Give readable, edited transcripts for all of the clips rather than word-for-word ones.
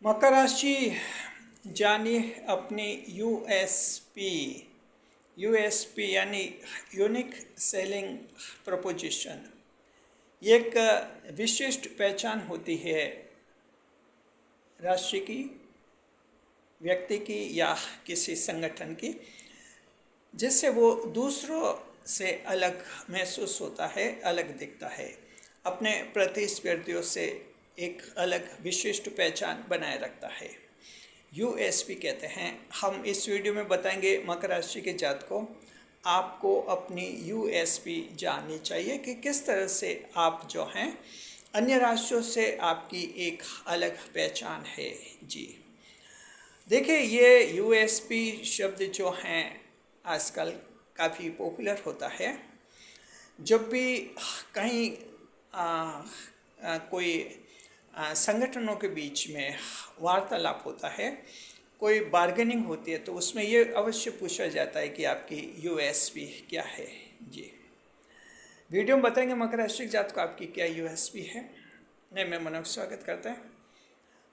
मकर राशि जानिए अपनी यूएसपी। यूएसपी यानी यूनिक सेलिंग प्रपोजिशन। ये एक विशिष्ट पहचान होती है राष्ट्र की, व्यक्ति की या किसी संगठन की, जिससे वो दूसरों से अलग महसूस होता है, अलग दिखता है, अपने प्रतिस्पर्धियों से एक अलग विशिष्ट पहचान बनाए रखता है। यूएसपी कहते हैं। हम इस वीडियो में बताएंगे मकर राशि के जातकों, आपको अपनी यूएसपी जाननी चाहिए कि किस तरह से आप जो हैं अन्य राशियों से आपकी एक अलग पहचान है। जी देखिए, ये यूएसपी शब्द जो हैं आजकल काफ़ी पॉपुलर होता है। जब भी कहीं कोई संगठनों के बीच में वार्तालाप होता है, कोई बार्गेनिंग होती है, तो उसमें ये अवश्य पूछा जाता है कि आपकी यूएसपी क्या है। जी वीडियो में बताएंगे मकर राशि के जातकों आपकी क्या यूएसपी है। नहीं, मैं मनोज स्वागत करता है।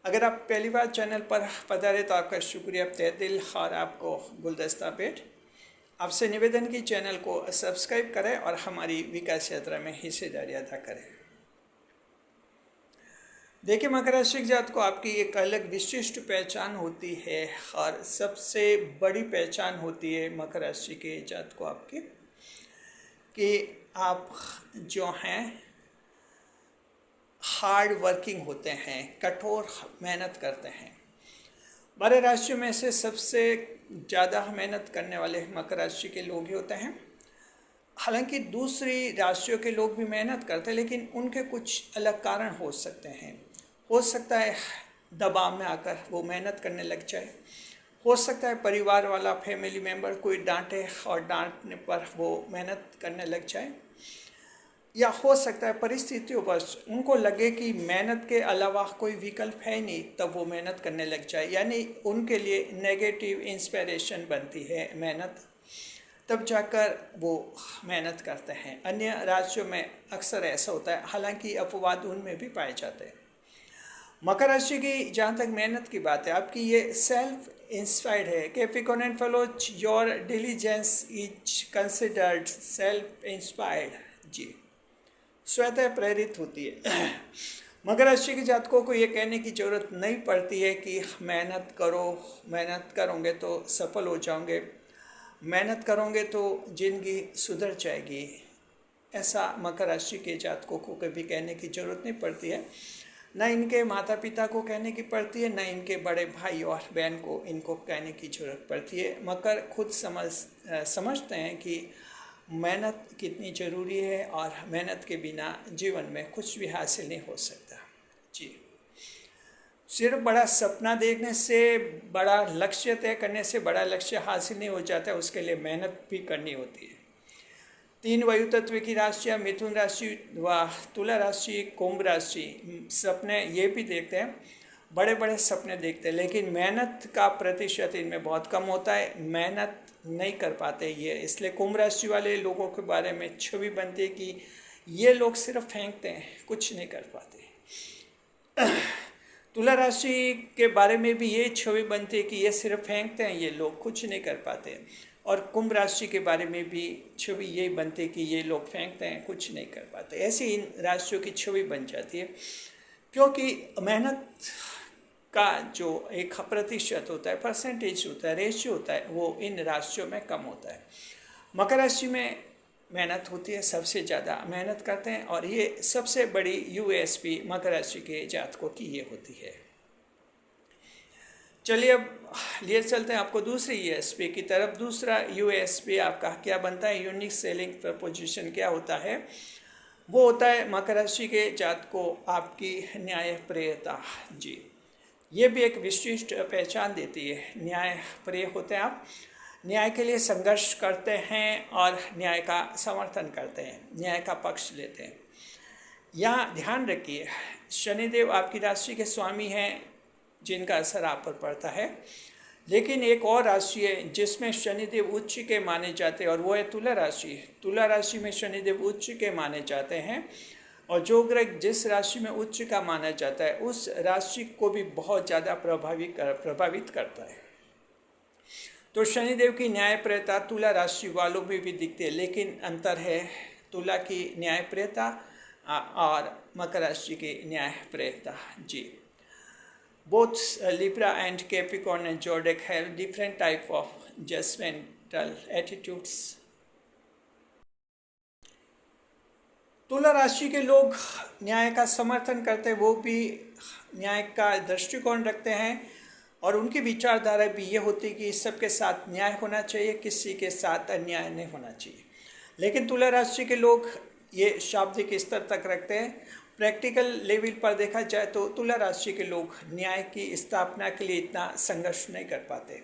अगर आप पहली बार चैनल पर पधारे तो आपका शुक्रिया तहे दिल और आपको गुलदस्ता भेंट। आपसे निवेदन की चैनल को सब्सक्राइब करें और हमारी विकास यात्रा में हिस्सेदारी अदा करें। देखिए, मकर राशि के जातकों आपकी एक अलग विशिष्ट पहचान होती है और सबसे बड़ी पहचान होती है मकर राशि के जातकों आपकी कि आप जो हैं हार्ड वर्किंग होते हैं, कठोर मेहनत करते हैं। 12 राशियों में से सबसे ज़्यादा मेहनत करने वाले मकर राशि के लोग ही होते हैं। हालांकि दूसरी राशियों के लोग भी मेहनत करते हैं, लेकिन उनके कुछ अलग कारण हो सकते हैं। हो सकता है दबाव में आकर वो मेहनत करने लग जाए, हो सकता है परिवार वाला, फैमिली मेम्बर कोई डांटे और डांटने पर वो मेहनत करने लग जाए, या हो सकता है परिस्थितियों पर उनको लगे कि मेहनत के अलावा कोई विकल्प है नहीं, तब वो मेहनत करने लग जाए। यानी उनके लिए नेगेटिव इंस्पिरेशन बनती है मेहनत, तब जाकर वो मेहनत करते हैं। अन्य राज्यों में अक्सर ऐसा होता है, हालांकि अपवाद उनमें भी पाए जाते हैं। मकर राशि की जहाँ तक मेहनत की बात है, आपकी ये सेल्फ इंस्पायर्ड है। Capricorn follows your diligence is considered self inspired. जी स्वतः प्रेरित होती है। मकर राशि के जातकों को ये कहने की ज़रूरत नहीं पड़ती है कि मेहनत करो, मेहनत करोगे तो सफल हो जाओगे, मेहनत करोगे तो जिंदगी सुधर जाएगी। ऐसा मकर राशि के जातकों को कभी कहने की ज़रूरत नहीं पड़ती है। न इनके माता पिता को कहने की पड़ती है, न इनके बड़े भाई और बहन को इनको कहने की ज़रूरत पड़ती है। मकर खुद समझते हैं कि मेहनत कितनी ज़रूरी है और मेहनत के बिना जीवन में कुछ भी हासिल नहीं हो सकता। जी सिर्फ बड़ा सपना देखने से, बड़ा लक्ष्य तय करने से बड़ा लक्ष्य हासिल नहीं हो जाता, उसके लिए मेहनत भी करनी होती है। 3 वायु तत्व की राशियाँ मिथुन राशि व तुला राशि, कुंभ राशि सपने ये भी देखते हैं, बड़े बड़े सपने देखते हैं, लेकिन मेहनत का प्रतिशत इनमें बहुत कम होता है। मेहनत नहीं कर पाते ये, इसलिए कुंभ राशि वाले लोगों के बारे में छवि बनती है कि ये लोग सिर्फ फेंकते हैं, कुछ नहीं कर पाते। तुला राशि के बारे में भी ये छवि बनती है कि ये सिर्फ फेंकते हैं, ये लोग कुछ नहीं कर पाते। और कुंभ राशि के बारे में भी छवि यही बनती है कि ये लोग फेंकते हैं, कुछ नहीं कर पाते। ऐसी इन राशियों की छवि बन जाती है, क्योंकि मेहनत का जो एक प्रतिशत होता है, परसेंटेज होता है, रेशियो होता है, वो इन राशियों में कम होता है। मकर राशि में मेहनत होती है, सबसे ज़्यादा मेहनत करते हैं, और ये सबसे बड़ी यूएसपी मकर राशि के जातकों की ये होती है। चलिए अब लिए चलते हैं आपको दूसरी यूएसपी की तरफ। दूसरा यूएसपी आपका क्या बनता है, यूनिक सेलिंग प्रपोजिशन क्या होता है? वो होता है मकर राशि के जातकों आपकी न्यायप्रियता। जी ये भी एक विशिष्ट पहचान देती है। न्यायप्रिय होते हैं आप, न्याय के लिए संघर्ष करते हैं और न्याय का समर्थन करते हैं, न्याय का पक्ष लेते हैं। यहाँ ध्यान रखिए, शनिदेव आपकी राशि के स्वामी हैं, जिनका असर आप पर पड़ता है। लेकिन एक और राशि है जिसमें शनिदेव उच्च के माने जाते हैं, और वो है तुला राशि। तुला राशि में शनिदेव उच्च के माने जाते हैं। और जो ग्रह जिस राशि में उच्च का माना जाता है उस राशि को भी बहुत ज़्यादा प्रभावित करता है। तो शनिदेव की न्यायप्रियता तुला राशि वालों में भी दिखती है, लेकिन अंतर है तुला की न्यायप्रियता और मकर राशि की न्यायप्रियता। जी, both Libra and Capricorn and Zodiac have different type of judgmental attitudes. तुला राशि के लोग न्याय का समर्थन करते हैं, वो भी न्याय का दृष्टिकोण रखते हैं और उनकी विचारधारा भी ये होती है कि सबके साथ न्याय होना चाहिए, किसी के साथ अन्याय नहीं होना चाहिए। लेकिन तुला राशि के लोग ये शाब्दिक स्तर तक रखते हैं। प्रैक्टिकल लेवल पर देखा जाए तो तुला राशि के लोग न्याय की स्थापना के लिए इतना संघर्ष नहीं कर पाते।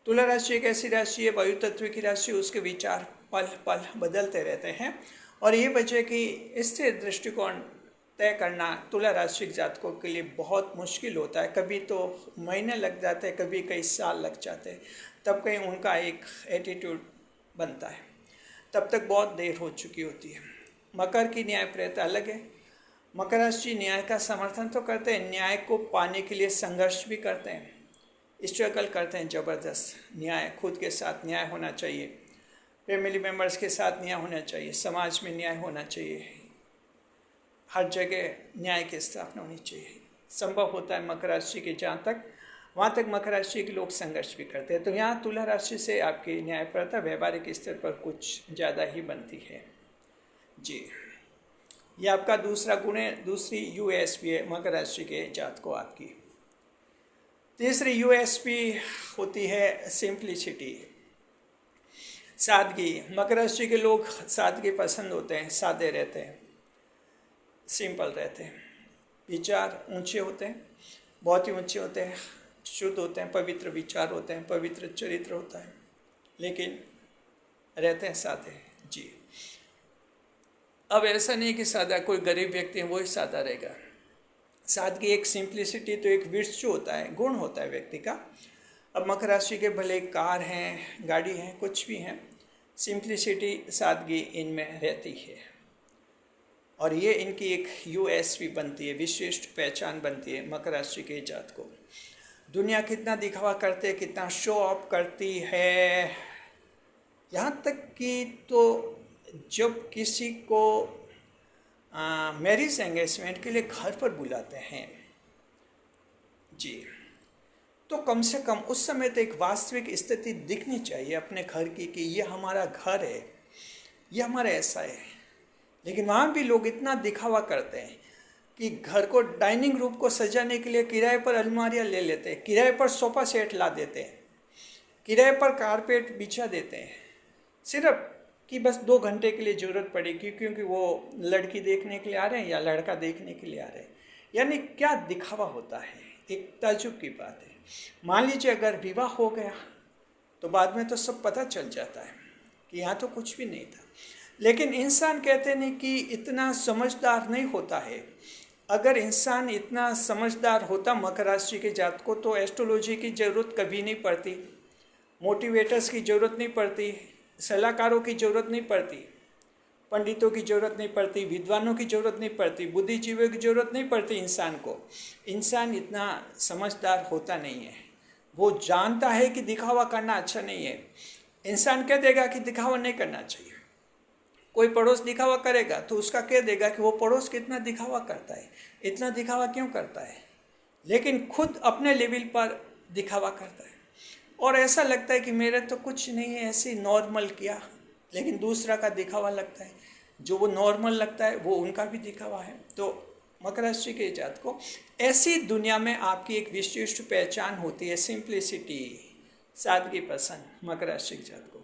तुला राशि एक ऐसी राशि है, वायु तत्व की राशि, उसके विचार पल पल बदलते रहते हैं और ये वजह कि स्थिर दृष्टिकोण तय करना तुला राशि के जातकों के लिए बहुत मुश्किल होता है। कभी तो महीने लग जाते हैं, कभी कई साल लग जाते हैं, तब कहीं उनका एक एटीट्यूड बनता है, तब तक बहुत देर हो चुकी होती है। मकर की न्यायप्रियता अलग है। मकर राशि न्याय का समर्थन तो करते हैं, न्याय को पाने के लिए संघर्ष भी करते हैं, स्ट्रगल करते हैं ज़बरदस्त। न्याय, खुद के साथ न्याय होना चाहिए, फैमिली मेम्बर्स के साथ न्याय होना चाहिए, समाज में न्याय होना चाहिए, हर जगह न्याय की स्थापना होनी चाहिए। संभव होता है मकर राशि के जहाँ तक, वहाँ तक मकर राशि के लोग संघर्ष भी करते हैं। तो यहाँ तुला राशि से आपकी न्यायप्रियता व्यावहारिक स्तर पर कुछ ज़्यादा ही बनती है। जी, ये आपका दूसरा गुण है, दूसरी यूएसपी है मकर राशि के जातकों आपकी। तीसरी यूएसपी होती है सिंप्लिसिटी, सादगी। मकर राशि के लोग सादगी पसंद होते हैं, सादे रहते हैं, सिंपल रहते हैं, विचार ऊंचे होते हैं, बहुत ही ऊंचे होते हैं, शुद्ध होते हैं, पवित्र विचार होते हैं, पवित्र चरित्र होता है, लेकिन रहते हैं सादे। जी, अब ऐसा नहीं कि सादा कोई गरीब व्यक्ति है वही सादा रहेगा। सादगी एक सिंप्लिसिटी तो एक विर्च्यू होता है, गुण होता है व्यक्ति का। अब मकर राशि के भले कार हैं, गाड़ी हैं, कुछ भी हैं, सिंप्लिसिटी, सादगी इनमें रहती है और ये इनकी एक यूएसपी बनती है, विशिष्ट पहचान बनती है मकर राशि के जात को। दुनिया कितना दिखावा करते हैं, कितना शो ऑफ करती है, यहाँ तक कि तो जब किसी को मैरिज एंगेजमेंट के लिए घर पर बुलाते हैं जी, तो कम से कम उस समय तो एक वास्तविक स्थिति दिखनी चाहिए अपने घर की कि ये हमारा घर है, ये हमारा ऐसा है। लेकिन वहाँ भी लोग इतना दिखावा करते हैं कि घर को, डाइनिंग रूम को सजाने के लिए किराए पर अलमारियाँ ले लेते हैं, किराए पर सोफ़ा सेट ला देते हैं, किराए पर कारपेट बिछा देते हैं, सिर्फ कि बस 2 घंटे के लिए ज़रूरत पड़ेगी क्योंकि वो लड़की देखने के लिए आ रहे हैं या लड़का देखने के लिए आ रहे हैं। यानी क्या दिखावा होता है, एक ताज्जुब की बात है। मान लीजिए अगर विवाह हो गया तो बाद में तो सब पता चल जाता है कि यहाँ तो कुछ भी नहीं था। लेकिन इंसान कहते नहीं कि इतना समझदार नहीं होता है। अगर इंसान इतना समझदार होता मकर राशि के जात को, तो एस्ट्रोलॉजी की ज़रूरत कभी नहीं पड़ती, मोटिवेटर्स की ज़रूरत नहीं पड़ती, सलाहकारों की ज़रूरत नहीं पड़ती, पंडितों की ज़रूरत नहीं पड़ती, विद्वानों की ज़रूरत नहीं पड़ती, बुद्धिजीवियों की ज़रूरत नहीं पड़ती इंसान को। इंसान इतना समझदार होता नहीं है, वो जानता है कि दिखावा करना अच्छा नहीं है। इंसान कह देगा कि दिखावा नहीं करना चाहिए। कोई पड़ोस दिखावा करेगा तो उसका कह देगा कि वो पड़ोस कितना दिखावा करता है, इतना दिखावा क्यों करता है, लेकिन खुद अपने लेवल पर दिखावा करता है और ऐसा लगता है कि मेरे तो कुछ नहीं है, ऐसे नॉर्मल किया, लेकिन दूसरा का दिखावा लगता है, जो वो नॉर्मल लगता है वो उनका भी दिखावा है। तो मकर राशि के जात को ऐसी दुनिया में आपकी एक विशिष्ट पहचान होती है, सिंप्लिसिटी, सादगी पसंद। मकर राशि के जात को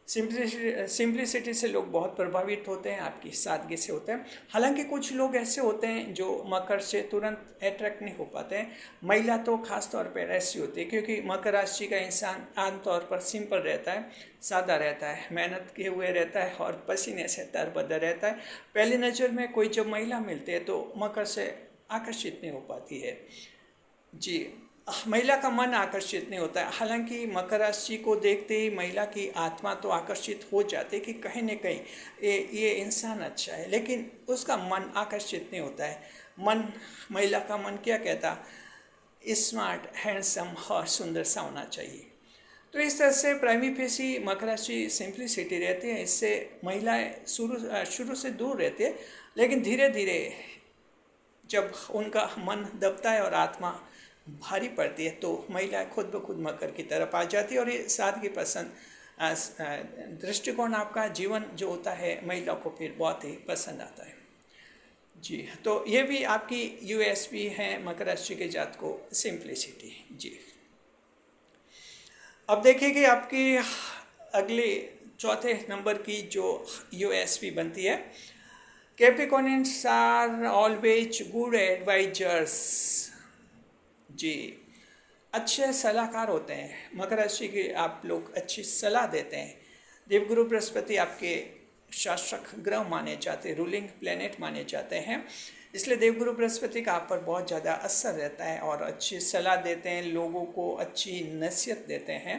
सिंप्लिसिटी से लोग बहुत प्रभावित होते हैं, आपकी सादगी से होते हैं। हालांकि कुछ लोग ऐसे होते हैं जो मकर से तुरंत अट्रैक्ट नहीं हो पाते हैं। महिला तो खास तौर पर ऐसी होती है क्योंकि मकर राशि का इंसान आमतौर पर सिंपल रहता है, सादा रहता है, मेहनत किए हुए रहता है और पसीने से तरबतर रहता है। पहली नज़र में कोई जब महिला मिलती है तो मकर से आकर्षित नहीं हो पाती है जी। महिला का मन आकर्षित नहीं होता है। हालांकि मकर राशि को देखते ही महिला की आत्मा तो आकर्षित हो जाती है कि कहीं न कहीं ये इंसान अच्छा है, लेकिन उसका मन आकर्षित नहीं होता है। मन, महिला का मन क्या कहता, स्मार्ट, हैंडसम और सुंदर सा होना चाहिए। तो इस तरह से प्राइमी फेसी मकर राशि सिंप्लिसिटी रहती है। इससे महिलाएं शुरू से दूर रहती है, लेकिन धीरे धीरे जब उनका मन दबता है और आत्मा भारी पड़ती है तो महिलाएं खुद ब खुद मकर की तरफ आ जाती है। और ये सादगी पसंद दृष्टिकोण आपका जीवन जो होता है महिला को फिर बहुत ही पसंद आता है। जी, तो ये भी आपकी यूएसपी है मकर राशि के जात को, सिंप्लिसिटी। जी, अब देखिए कि आपकी अगली चौथे नंबर की जो यूएसपी बनती है, कैप्रिकॉर्नियंस आर ऑलवेज गुड एडवाइजर्स। जी, अच्छे सलाहकार होते हैं। मकर राशि के आप लोग अच्छी सलाह देते हैं। देवगुरु बृहस्पति आपके शासक ग्रह माने जाते हैं, रूलिंग प्लेनेट माने जाते हैं, इसलिए देवगुरु बृहस्पति का आप पर बहुत ज़्यादा असर रहता है और अच्छी सलाह देते हैं, लोगों को अच्छी नसीहत देते हैं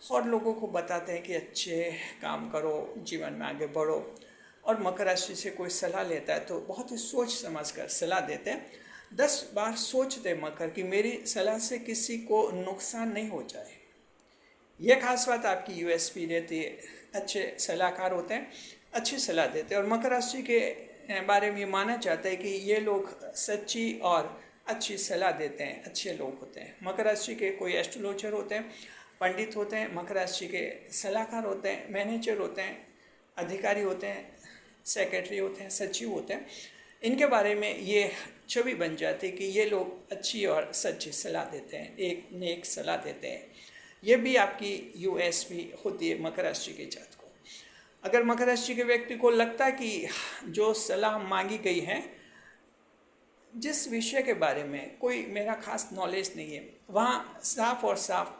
और लोगों को बताते हैं कि अच्छे काम करो, जीवन में आगे बढ़ो। और मकर राशि से कोई सलाह लेता है तो बहुत ही सोच समझ कर सलाह देते हैं। 10 बार सोचते मकर कि मेरी सलाह से किसी को नुकसान नहीं हो जाए। यह खास बात आपकी यूएसपी रहती है। अच्छे सलाहकार होते हैं, अच्छी सलाह देते हैं। और मकर राशि के बारे में माना जाता है कि ये लोग सच्ची और अच्छी सलाह देते हैं, अच्छे लोग होते हैं। मकर राशि के कोई एस्ट्रोलॉजर होते हैं, पंडित होते हैं, मकर राशि के सलाहकार होते हैं, मैनेजर होते हैं, अधिकारी होते हैं, सेक्रेटरी होते हैं, सचिव होते हैं। इनके बारे में ये छवि बन जाती है कि ये लोग अच्छी और सच्ची सलाह देते हैं, एक नेक सलाह देते हैं। ये भी आपकी यूएसपी होती है मकर राशि के जात को। अगर मकर राशि के व्यक्ति को लगता है कि जो सलाह मांगी गई है, जिस विषय के बारे में कोई मेरा खास नॉलेज नहीं है, वहाँ साफ और साफ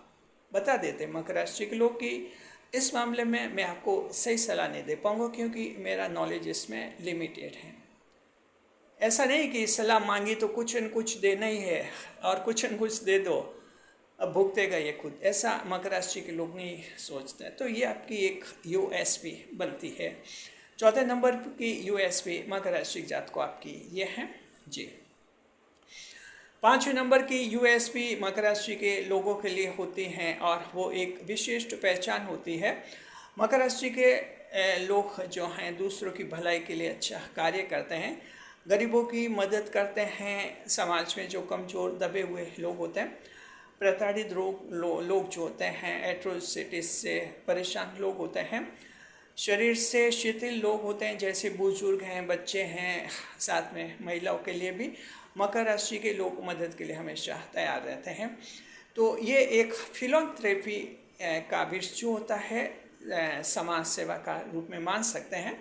बता देते मकर राशि के लोग कि इस मामले में मैं आपको सही सलाह नहीं दे पाऊँगा क्योंकि मेरा नॉलेज इसमें लिमिटेड है। ऐसा नहीं कि सलाह मांगी तो कुछ न कुछ देना ही है और कुछ न कुछ दे दो, अब भुगतेगा ये खुद, ऐसा मकर राशि के लोग नहीं सोचते हैं। तो ये आपकी एक यूएसपी बनती है। चौथे नंबर की यूएसपी मकर राशि जात को आपकी ये है। जी, 5वें नंबर की यूएसपी मकर राशि के लोगों के लिए होती हैं और वो एक विशिष्ट पहचान होती है। मकर राशि के लोग जो हैं दूसरों की भलाई के लिए अच्छा कार्य करते हैं, गरीबों की मदद करते हैं, समाज में जो कमज़ोर दबे हुए लोग होते हैं, प्रताड़ित लोग जो होते हैं, एट्रोसिटीज से परेशान लोग होते हैं, शरीर से शिथिल लोग होते हैं जैसे बुजुर्ग हैं, बच्चे हैं, साथ में महिलाओं के लिए भी मकर राशि के लोग मदद के लिए हमेशा तैयार रहते हैं। तो ये एक फिलॉन्थ्रेपी का विषय होता है, समाज सेवा का रूप में मान सकते हैं।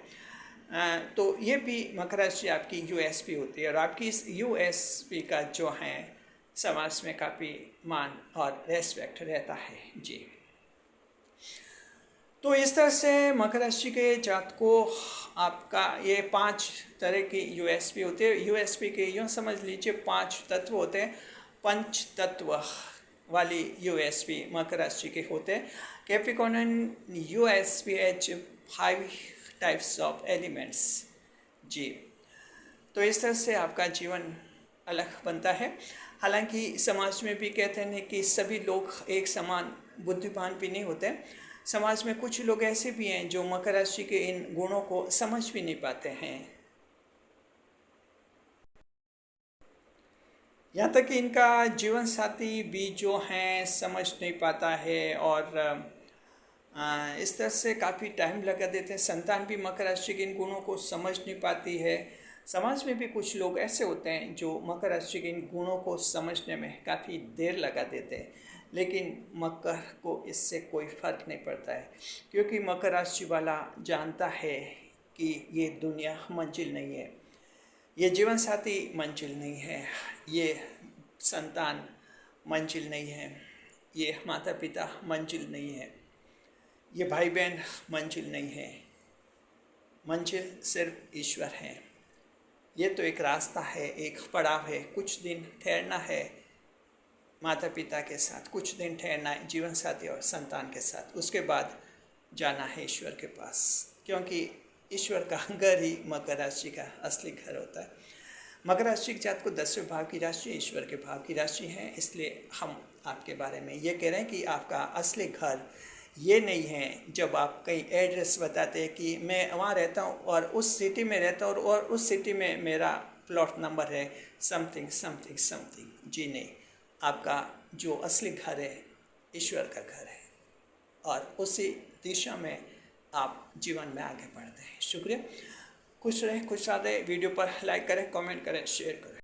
तो ये भी मकर राशि आपकी यूएसपी होती है और आपकी इस यूएसपी का जो है समाज में काफ़ी मान और रेस्पेक्ट रहता है। जी, तो इस तरह से मकर राशि के जात को आपका ये 5 तरह की यूएसपी होते हैं। यूएसपी के यूँ समझ लीजिए 5 तत्व होते हैं, पंच तत्व वाली यूएसपी मकर राशि के होते हैं। Capricornian USP H 5 types of elements. जी, तो इस तरह से आपका जीवन अलग बनता है। हालांकि समाज में भी कहते हैं कि सभी लोग एक समान बुद्धिमान भी नहीं होते। समाज में कुछ लोग ऐसे भी हैं जो मकर राशि के इन गुणों को समझ भी नहीं पाते हैं। यहाँ तक कि इनका जीवन साथी भी जो हैं समझ नहीं पाता है और इस तरह से काफ़ी टाइम लगा देते हैं। संतान भी मकर राशि के इन गुणों को समझ नहीं पाती है। समाज में भी कुछ लोग ऐसे होते हैं जो मकर राशि के इन गुणों को समझने में काफ़ी देर लगा देते हैं, लेकिन मकर को इससे कोई फ़र्क नहीं पड़ता है क्योंकि मकर राशि वाला जानता है कि ये दुनिया मंजिल नहीं है, ये जीवन साथी मंजिल नहीं है, ये संतान मंजिल नहीं है, ये माता पिता मंजिल नहीं है, ये भाई बहन मंजिल नहीं है। मंजिल सिर्फ ईश्वर है। ये तो एक रास्ता है, एक पड़ाव है, कुछ दिन ठहरना है, माता पिता के साथ कुछ दिन ठहरना है, जीवन साथी और संतान के साथ, उसके बाद जाना है ईश्वर के पास, क्योंकि ईश्वर का घर ही मकर राशि का असली घर होता है। मकर राशि के जात को 10वें भाव की राशि ईश्वर के भाव की राशि है, इसलिए हम आपके बारे में ये कह रहे हैं कि आपका असली घर ये नहीं है जब आप कहीं एड्रेस बताते हैं कि मैं वहाँ रहता हूँ और उस सिटी में रहता हूँ और उस सिटी में मेरा प्लॉट नंबर है समथिंग समथिंग समथिंग। जी नहीं, आपका जो असली घर है ईश्वर का घर है और उसी दिशा में आप जीवन में आगे बढ़ते हैं। शुक्रिया। खुश रहें, खुश रहे। वीडियो पर लाइक करें, कमेंट करें, शेयर करें।